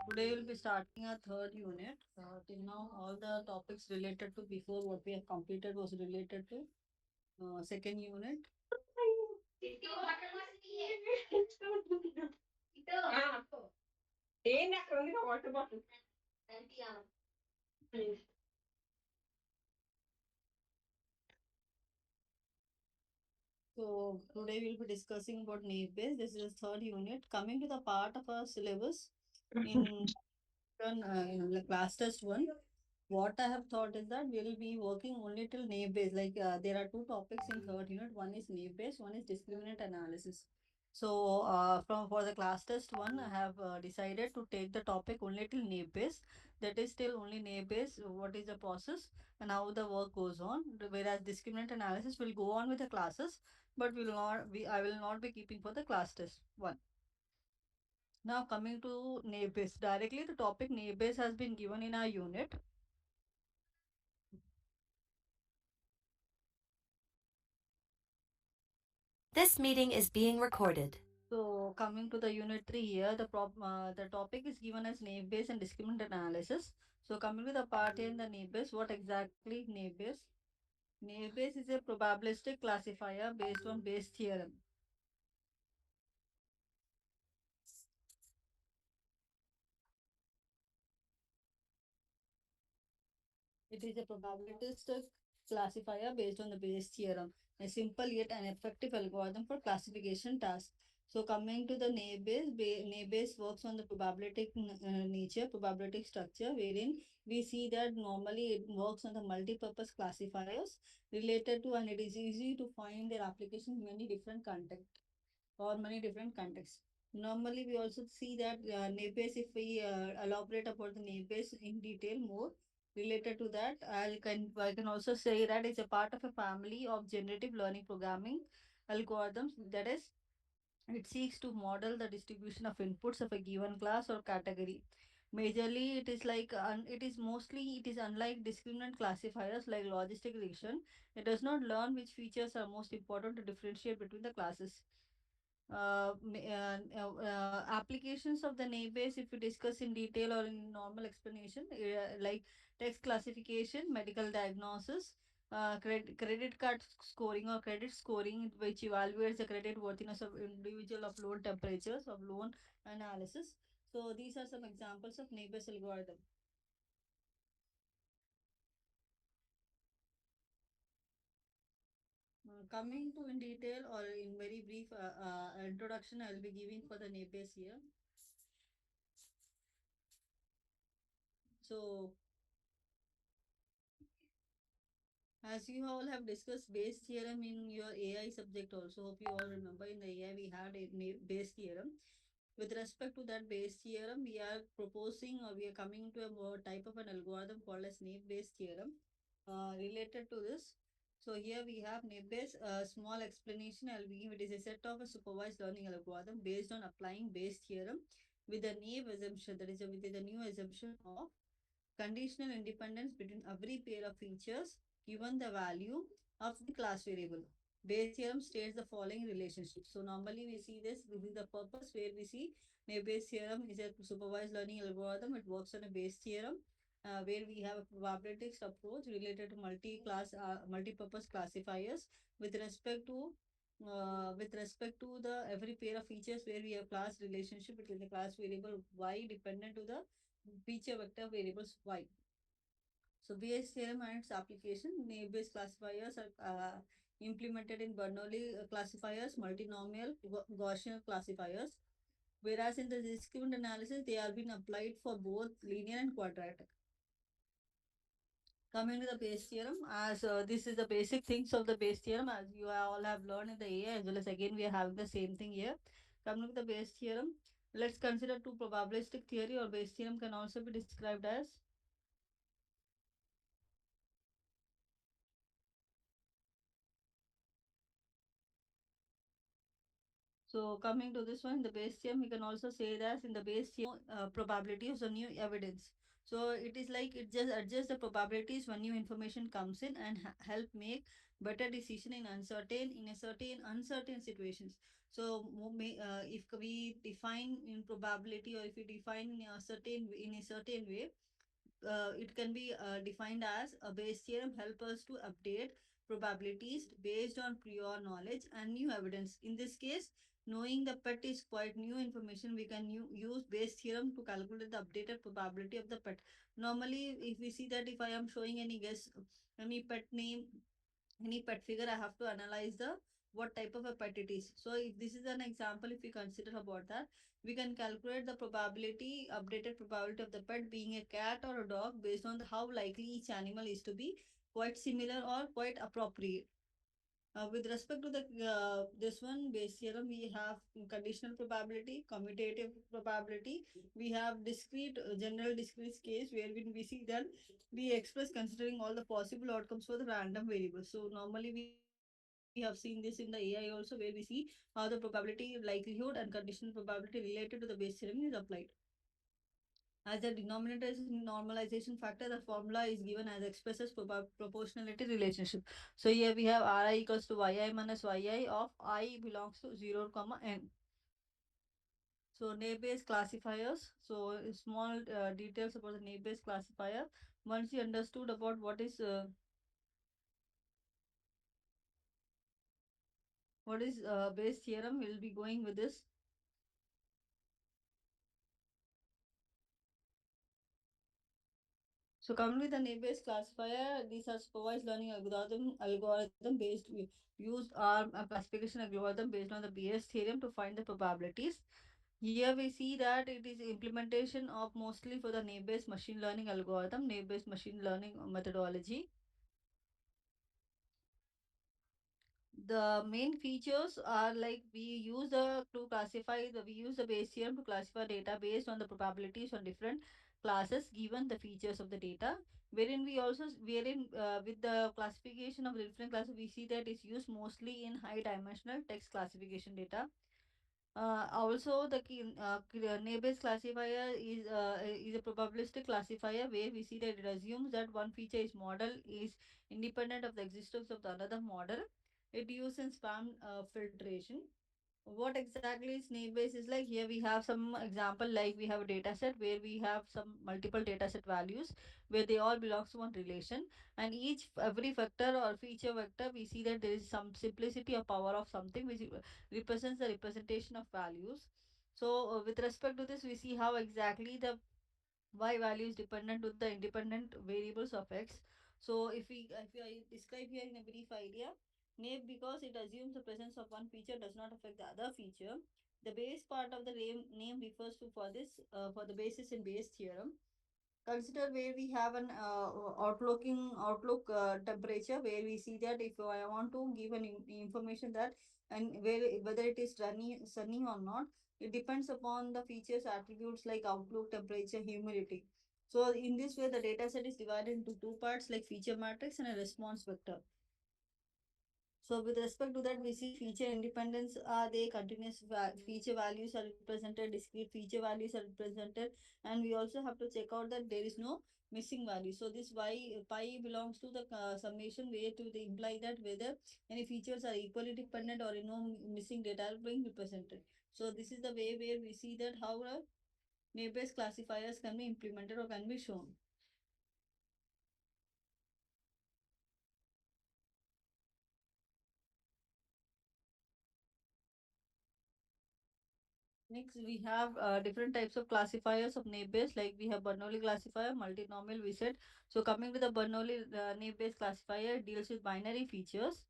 Today we'll be starting our third unit. Till now, all the topics related to before what we have completed was related to second unit. So today we'll be discussing about naive base. This is the third unit. Coming to the part of our syllabus in like class test one. What I have thought is that we'll be working only till naive base. Like there are two topics in third unit. One is naive base, one is discriminant analysis. So from for the class test one, I have decided to take the topic only till naive base. That is still only naive base. What is the process and how the work goes on. Whereas discriminant analysis will go on with the classes, but will not be. I will not be keeping for the class test one. Now coming to naive base. Directly the topic naive base has been given in our unit. This meeting is being recorded. So coming to the unit 3 here, the topic is given as naive Bayes and discriminant analysis. So coming to the part in the naive Bayes, what exactly naive Bayes? Naive Bayes is a probabilistic classifier based on Bayes theorem. It is a probabilistic classifier based on the Bayes theorem, a simple yet an effective algorithm for classification tasks. So coming to the naive Bayes, naive Bayes works on the probabilistic nature, probabilistic structure, wherein we see that normally it works on the multi-purpose classifiers related to, and it is easy to find their application in many different contexts or many different contexts. Normally, we also see that neighbors, if we elaborate about the neighbors in detail more related to that, I can also say that it's a part of a family of generative learning programming algorithms. That is, it seeks to model the distribution of inputs of a given class or category. Majorly, it is unlike discriminant classifiers like logistic regression. It does not learn which features are most important to differentiate between the classes. Applications of the naive Bayes, if we discuss in detail or in normal explanation, like text classification, medical diagnosis, credit card scoring or credit scoring, which evaluates the credit worthiness of individual of loan temperatures of loan analysis. So these are some examples of naive Bayes algorithm. Coming to in detail or in very brief introduction, I will be giving for the naive Bayes here. So as you all have discussed Bayes theorem in your AI subject also, hope you all remember in the AI we had a Bayes theorem. With respect to that Bayes theorem, we are proposing or we are coming to a more type of an algorithm called as naive Bayes theorem related to this. So here we have naive Bayes, small explanation I'll begin. It is a set of a supervised learning algorithm based on applying Bayes theorem with a naive assumption, that is with the new assumption of conditional independence between every pair of features given the value of the class variable. Bayes theorem states the following relationship. So normally we see this is the purpose where we see Bayes theorem is a supervised learning algorithm. It works on a Bayes theorem where we have a probabilistic approach related to multi-purpose classifiers with respect to the every pair of features where we have class relationship between the class variable y dependent to the feature vector variables y. So Bayes theorem and its application, naive-Bayes classifiers are implemented in Bernoulli classifiers, multinomial Gaussian classifiers, whereas in the discriminant analysis, they are being applied for both linear and quadratic. Coming to the Bayes theorem, as this is the basic things of the Bayes theorem, as you all have learned in the AI, as well as again we are having the same thing here. Coming to the Bayes theorem, let's consider two probabilistic theory or Bayes theorem can also be described as. So coming to this one, the Bayes theorem, we can also say that in the Bayes theorem, probabilities or new evidence. So it is like it just adjusts the probabilities when new information comes in and help make better decision in a certain uncertain situations. So if we define in probability, or if we define in a certain way, it can be defined as a Bayes theorem help us to update probabilities based on prior knowledge and new evidence. In this case, knowing the pet is quite new information, we can use Bayes theorem to calculate the updated probability of the pet. Normally, if we see that if I am showing any guess, any pet name, any pet figure, I have to analyze the what type of a pet it is. So if this is an example, if we consider about that, we can calculate the probability, updated probability of the pet being a cat or a dog based on how likely each animal is to be quite similar or quite appropriate. With respect to the this one Bayes theorem, we have conditional probability, commutative probability. We have discrete, general discrete case where when we see that we express considering all the possible outcomes for the random variables. So normally we have seen this in the AI also, where we see how the probability, likelihood, and conditional probability related to the Bayes theorem is applied. As the denominator is normalization factor, the formula is given as expresses proportionality relationship. So here we have Ri equals to yi minus yi of I belongs to 0, comma n. So naive classifiers. So small details about the naive classifier. Once you understood about what is Bayes theorem, we'll be going with this. So coming with the naive classifier, these are supervised learning algorithm based. We used our classification algorithm based on the Bayes theorem to find the probabilities. Here we see that it is implementation of mostly for the naive machine learning algorithm, naive machine learning methodology. The main features are like we use the Bayesian to classify data based on the probabilities on different classes given the features of the data. Wherein with the classification of the different classes, we see that it's used mostly in high dimensional text classification data. Also, the neighbors classifier is a probabilistic classifier where we see that it assumes that one feature is model is independent of the existence of the another model. It uses spam filtration. What exactly is naive Bayes is like? Here we have some example, like we have a data set where we have some multiple data set values where they all belongs to one relation, and every vector or feature vector, we see that there is some simplicity or power of something which represents the representation of values. So with respect to this, we see how exactly the y value is dependent to the independent variables of x. So if I describe here in a brief idea, naive because it assumes the presence of one feature does not affect the other feature. The base part of the name refers to for the basis in Bayes theorem. Consider where we have an outlook temperature, where we see that if I want to give an information that, and whether it is sunny or not, it depends upon the features attributes like outlook, temperature, humidity. So in this way, the data set is divided into two parts like feature matrix and a response vector. So with respect to that, we see feature independence. Are they continuous feature values are represented, discrete feature values are represented, and we also have to check out that there is no missing value. So this y pi belongs to the summation way to the imply that whether any features are equally dependent or no missing data are being represented. So this is the way where we see that how neighbors classifiers can be implemented or can be shown. Next, we have different types of classifiers of naive-Bayes. Like we have Bernoulli classifier, multinomial, we said. So coming to the Bernoulli naive-Bayes classifier, it deals with binary features,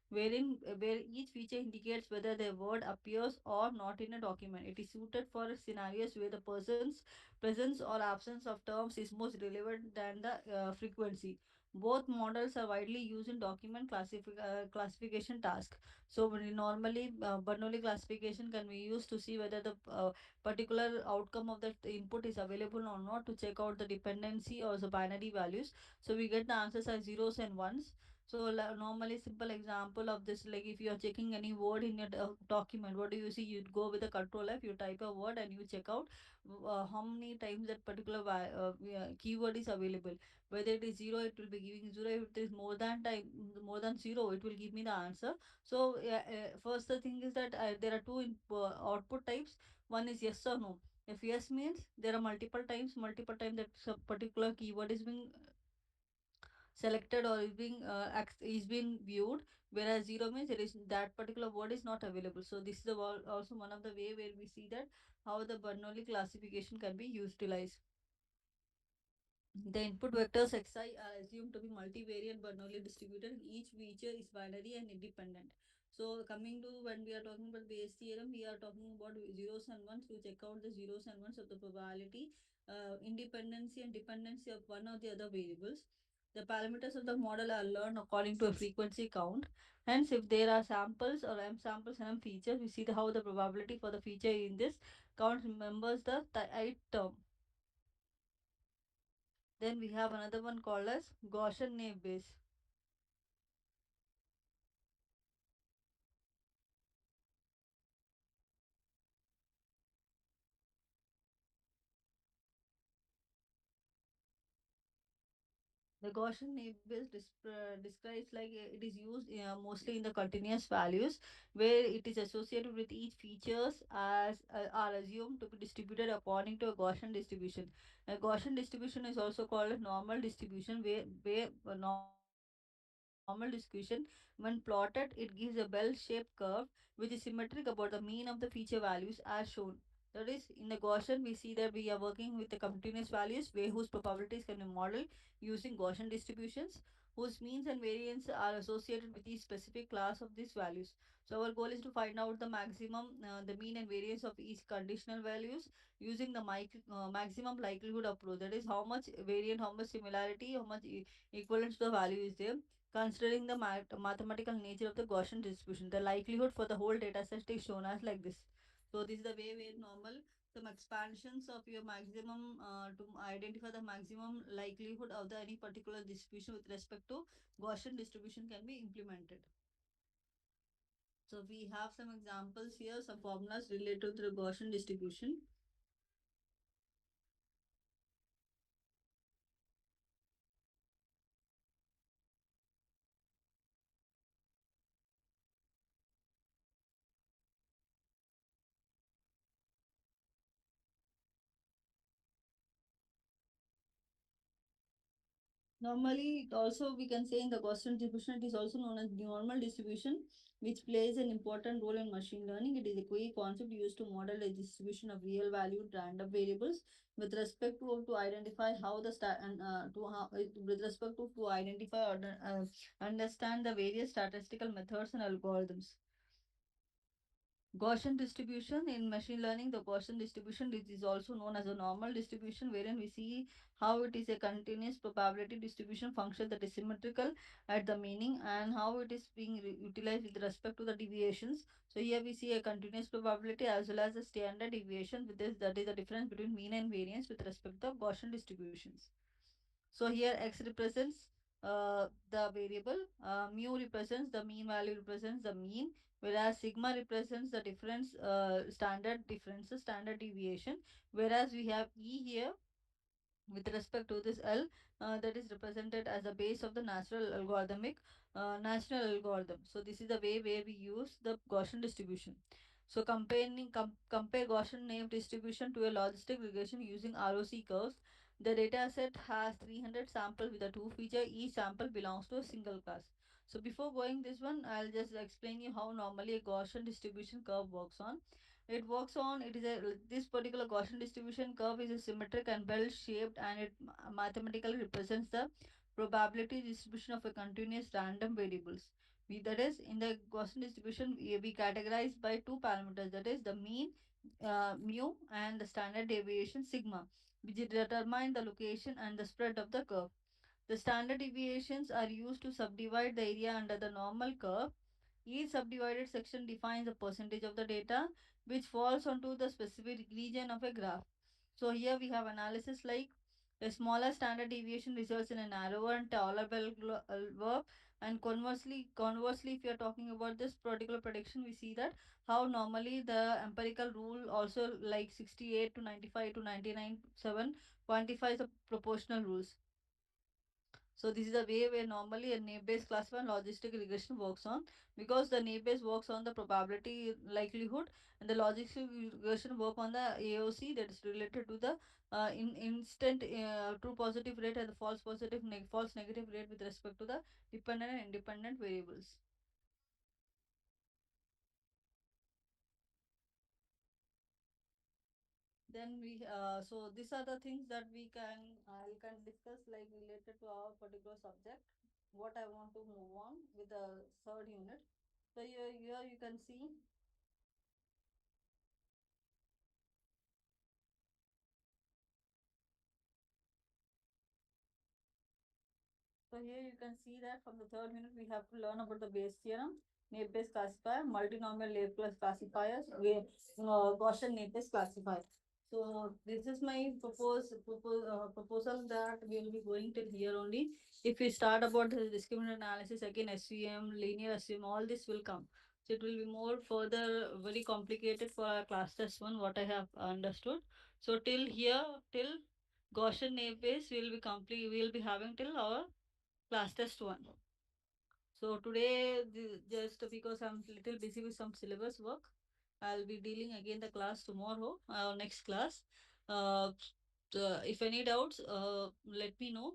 where each feature indicates whether the word appears or not in a document. It is suited for scenarios where the person's presence or absence of terms is most relevant than the frequency. Both models are widely used in document classification tasks. So normally, Bernoulli classification can be used to see whether the particular outcome of that input is available or not, to check out the dependency or the binary values. So we get the answers as zeros and ones. So normally simple example of this, like if you are checking any word in your document, what do you see? You go with the control F, you type a word and you check out how many times that particular keyword is available. Whether it is zero, it will be giving zero. If it is more than zero, it will give me the answer. So first the thing is that there are two output types. One is yes or no. If yes means there are multiple times that particular keyword is being selected or is being viewed, whereas zero means it is that particular word is not available. So this is also one of the way where we see that how the Bernoulli classification can be utilized. The input vectors xi are assumed to be multivariate Bernoulli distributed. Each feature is binary and independent. So coming to when we are talking about Bayes theorem, we are talking about zeros and ones to check out the zeros and ones of the probability, independency and dependency of one or the other variables. The parameters of the model are learned according to a frequency count. Hence, if there are samples or m samples and m features, we see how the probability for the feature in this count remembers the ith term. Then we have another one called as Gaussian naive Bayes. The Gaussian naive Bayes describes like it is used mostly in the continuous values where it is associated with each features as are assumed to be distributed according to a Gaussian distribution. A Gaussian distribution is also called a normal distribution where a normal distribution when plotted it gives a bell-shaped curve which is symmetric about the mean of the feature values as shown. That is, in the Gaussian, we see that we are working with the continuous values where whose probabilities can be modeled using Gaussian distributions whose means and variance are associated with each specific class of these values. So our goal is to find out the maximum, the mean and variance of each conditional values using the maximum likelihood approach. That is how much variant, how much similarity, how much equivalence to the value is there. Considering the mathematical nature of the Gaussian distribution, the likelihood for the whole data set is shown as like this. So this is the way where normal some expansions of your maximum to identify the maximum likelihood of the any particular distribution with respect to Gaussian distribution can be implemented. So we have some examples here, some formulas related to the Gaussian distribution. Normally, also we can say in the Gaussian distribution, it is also known as the normal distribution, which plays an important role in machine learning. It is a key concept used to model a distribution of real valued random variables with respect to identify how the and to how with respect to identify or understand the various statistical methods and algorithms. Gaussian distribution in machine learning, the Gaussian distribution is also known as a normal distribution, wherein we see how it is a continuous probability distribution function that is symmetrical at the meaning and how it is being utilized with respect to the deviations. So here we see a continuous probability as well as a standard deviation with this, that is the difference between mean and variance with respect to Gaussian distributions. So here x represents the variable, mu represents the mean value represents the mean, whereas sigma represents the difference, standard differences, standard deviation, whereas we have E here with respect to this L that is represented as the base of the natural algorithm. So this is the way where we use the Gaussian distribution. So compare Gaussian naive distribution to a logistic regression using ROC curves. The data set has 300 samples with a two feature. Each sample belongs to a single class. So before going this one, I'll just explain you how normally a Gaussian distribution curve works on. It works on, it is a, this particular Gaussian distribution curve is a symmetric and bell shaped and it mathematically represents the probability distribution of a continuous random variables. That is, in the Gaussian distribution we categorize by two parameters, that is the mean mu and the standard deviation sigma, which determine the location and the spread of the curve. The standard deviations are used to subdivide the area under the normal curve. Each subdivided section defines a percentage of the data which falls onto the specific region of a graph. So here we have analysis like a smaller standard deviation results in a narrower and taller bell curve, And conversely, if you are talking about this particular prediction, we see that how normally the empirical rule also like 68 to 95 to 99.7 quantifies the proportional rules. So this is the way where normally a naive-Bayes classifier and logistic regression works on, because the naive-Bayes works on the probability likelihood and the logistic regression work on the AOC, that is related to the instant true positive rate and the false negative rate with respect to the dependent and independent variables. Then so these are the things that we can discuss like related to our particular subject. What I want to move on with the third unit. So here you can see. So here you can see that from the third unit we have to learn about the Bayes theorem, Nape-Bayes classifier, multinomial Laplace classifiers, Gaussian Nape-Bayes classifier. So this is my proposal that we will be going till here only. If we start about the discriminant analysis again, SVM, linear SVM, all this will come. So it will be more further very complicated for our class test one, what I have understood. So till here, till Gaussian Nape-Bayes will be complete. We will be having till our class test one. So today, just because I'm little busy with some syllabus work, I'll be dealing again the class tomorrow, next class. Uh, if any doubts, let me know.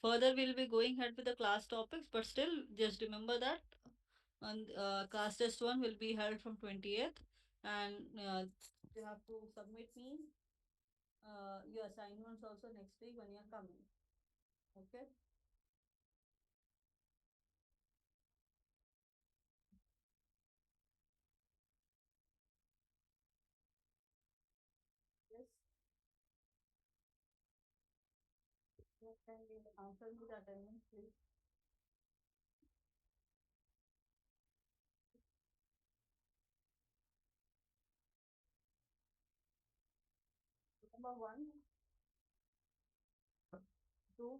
Further, we'll be going ahead with the class topics, but still, just remember that class test one will be held from 20th, and you have to submit me your assignments also next week when you're coming. Okay. Yes. Yes, can you answer me the attendance, please? Number one, two,